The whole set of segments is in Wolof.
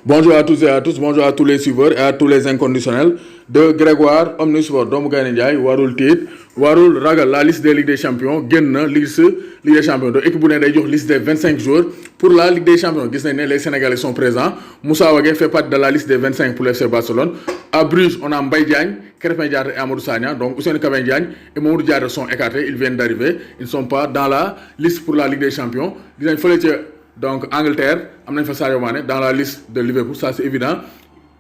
Bonjour à tous et à tous, bonjour à tous les suiveurs et à tous les inconditionnels de Grégoire Omnisport doomu Gaynde Ndiaye warul tiit warul ragal la liste des Ligues des Champions génn na liste Ligue des Champions donc équipe bu ne day jox liste des 25 joueurs pour la Ligue des Champions gis nañ ne les Sénégalais sont présents. Moussa Wagué fait partie de la liste des 25 pour le FC Barcelone. À Bruges on a Mbaye Diagne, Krépin Diatta et Amadou Sagna, donc Ousseynou Kabeng Diagne et Mamadou Diarra sont écartés, ils viennent d'arriver, ils ne sont pas dans la liste pour la Ligue des Champions. Gis nañ fële ca donc Angleterre am nañ fa Sadio Mané dans la liste de Liverpool, ça c'est évident.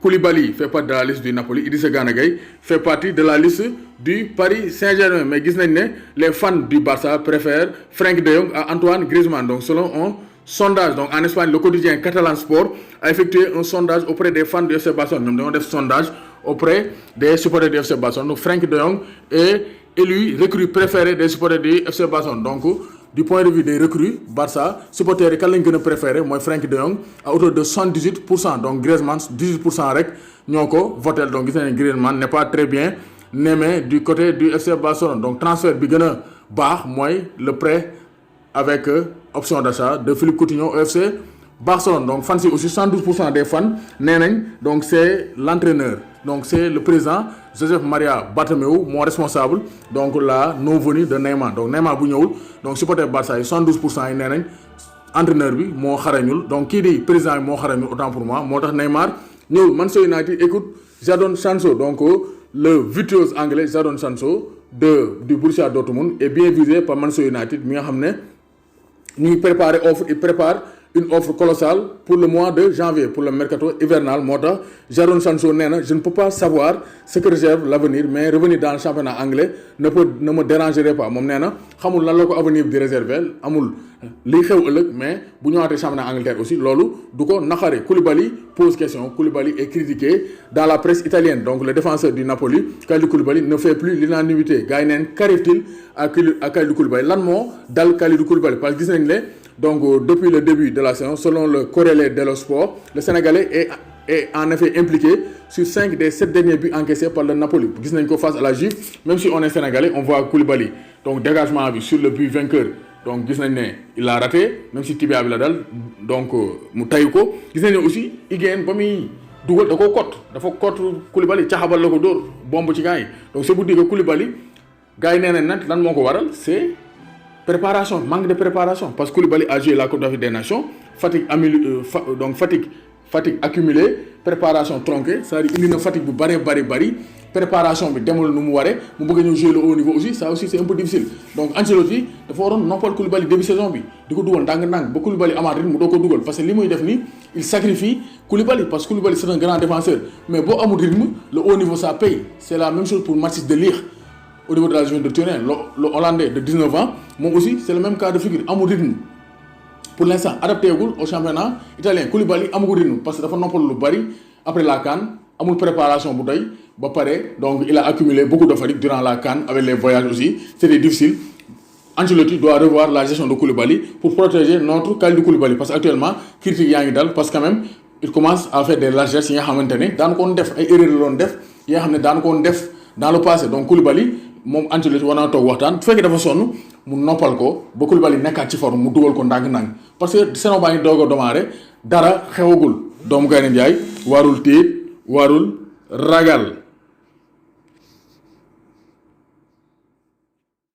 Koulibaly fait partie de la liste du Napoli. Idrissa Gana Gueye fait partie de la liste du Paris Saint-Germain. Mais gis nañ ne les fans du Barça préfèrent Frenkie de Jong à Antoine Griezmann. Donc selon un sondage, donc en Espagne, le quotidien Catalan Sport a effectué un sondage auprès des fans du FC Barcelone. Ñoom dañoo def sondage auprès des supporters du FC Barcelone. Donc Frenkie de Jong est élu recrue préféré des supporters du FC Barcelone. Donc du point de vue des recrues Barça supporters yi kan lañ gën a préféré mooy Frenkie de Jong à hauteur de 78%. Donc Griezmann 18% rek ñoo ko voté. Donc gis nañ Griezmann n'est pas très bien aimé du côté du FC Barcelone. Donc transfert bi gën a baax mooy le prêt avec option d'achat de Philippe Coutinho au FC Barcelone. Donc fans yi aussi 112% des fans nee nañ donc c'est l'entraîneur, donc c'est le président Josep Maria Bartomeu moo responsable donc la non venue de Neymar. Donc Neymar bu ñëwul donc supporter Barça yi 72% yi nee nañ entraîneur bi moo xarañul, donc kii di président bi moo xarañul autant pour moi moo tax Neymar ñëwul. Manchester United écoute Jadon Sancho, donc le virtuose anglais Jadon Sancho du Borussia Dortmund est bien visé par Manchester United mi nga xam ne ñu prépare une offre colossale pour le mois de janvier pour le mercato hivernal. moo tax Jadon Sancho nee na je ne peux pas savoir ce que réserve l'avenir, mais revenir dans le championnat anglais ne me dérangerait pas. Moom nee na xamul lan la ko avenir bi di réserver, amul liy xew ëllëg, mais bu ñëwaatee championnat Angleterre aussi loolu du ko naqare. Koulibaly pose question. Koulibaly est critiqué dans la presse italienne. Donc le défenseur du Napoli Kalidou Koulibaly ne fait plus l'unanimité. Gars yi neen qu'arrive-t-il à Kalidou Koulibaly, lan moo dal Kalidou Koulibaly? Parce que gis nañ ne donc depuis le début de la saison, selon le Corriere dello Sport, le Sénégalais est en effet impliqué sur 5 des 7 derniers buts encaissés par le Napoli. Gis nañ ko face à la Juve, même si on est Sénégalais, on voit Koulibaly donc dégagement bi sur le but vainqueur. Donc gis nañ ne il a raté, même si tibia bi la dal, donc mu tayu ko. Gis nañ ne aussi Higuaín ba muy dugal da koo dafa cote Koulibaly caxabal la ko dóor bomb ci gars yi. Donc c'est pour dire que Koulibaly gars yi nee nañ nag lan moo ko waral, c'est préparation, manque de préparation, parce que Koulibaly a joué la Coupe d'Afrique des Nations, fatigue accumulée, préparation tronquée, c'est-à-dire indi na fatigue bu bari préparation bi demul nu mu waree mu bëgg ñu jouer le haut niveau aussi, ça aussi c'est un peu difficile. Donc Ancelotti dafa waroon noppal Koulibaly début saison bi di ko dugal ndànk-ndànk ba Koulibaly amaat rythme mu doo ko dugal, parce que li muy def nii il sacrifie Koulibaly, parce que Koulibaly c'est un grand défenseur, mais boo amul rythme le haut niveau ça paye. C'est la même chose pour Mathys de Ligt au niveau de la juventus de Turin, le Hollandais de 19 ans, moom aussi c'est le même cas de figure, amul rythme pour l'instant, adapté wul au championnat italien. Koulibaly amul rythme parce que dafa noppal lu bari après la CAN, amul préparation bu doy ba pare, donc il a accumulé beaucoup de fatigue durant la CAN avec les voyages aussi, c'était difficile. Ancelotti doit revoir la gestion de Koulibaly pour protéger notre Kalidou Koulibaly, parce que actuellement critique yaa ngi dal, parce que quand même il commence à faire des largesses yi nga xamante ne daan ko def ay erreurs la doon def yi nga xam ne daan ko def dans le passé. Donc Koulibaly moom Ancelotti war naa toog waxtaan bu fekkee dafa sonn mu noppal ko ba Koulibaly nekkaat ci forme mu dugal ko ndànk-ndànk, parce que saison baa ngi doog a démarrer, dara xewagul. doomu Gaynde Ndiaye warul tiit warul ragal.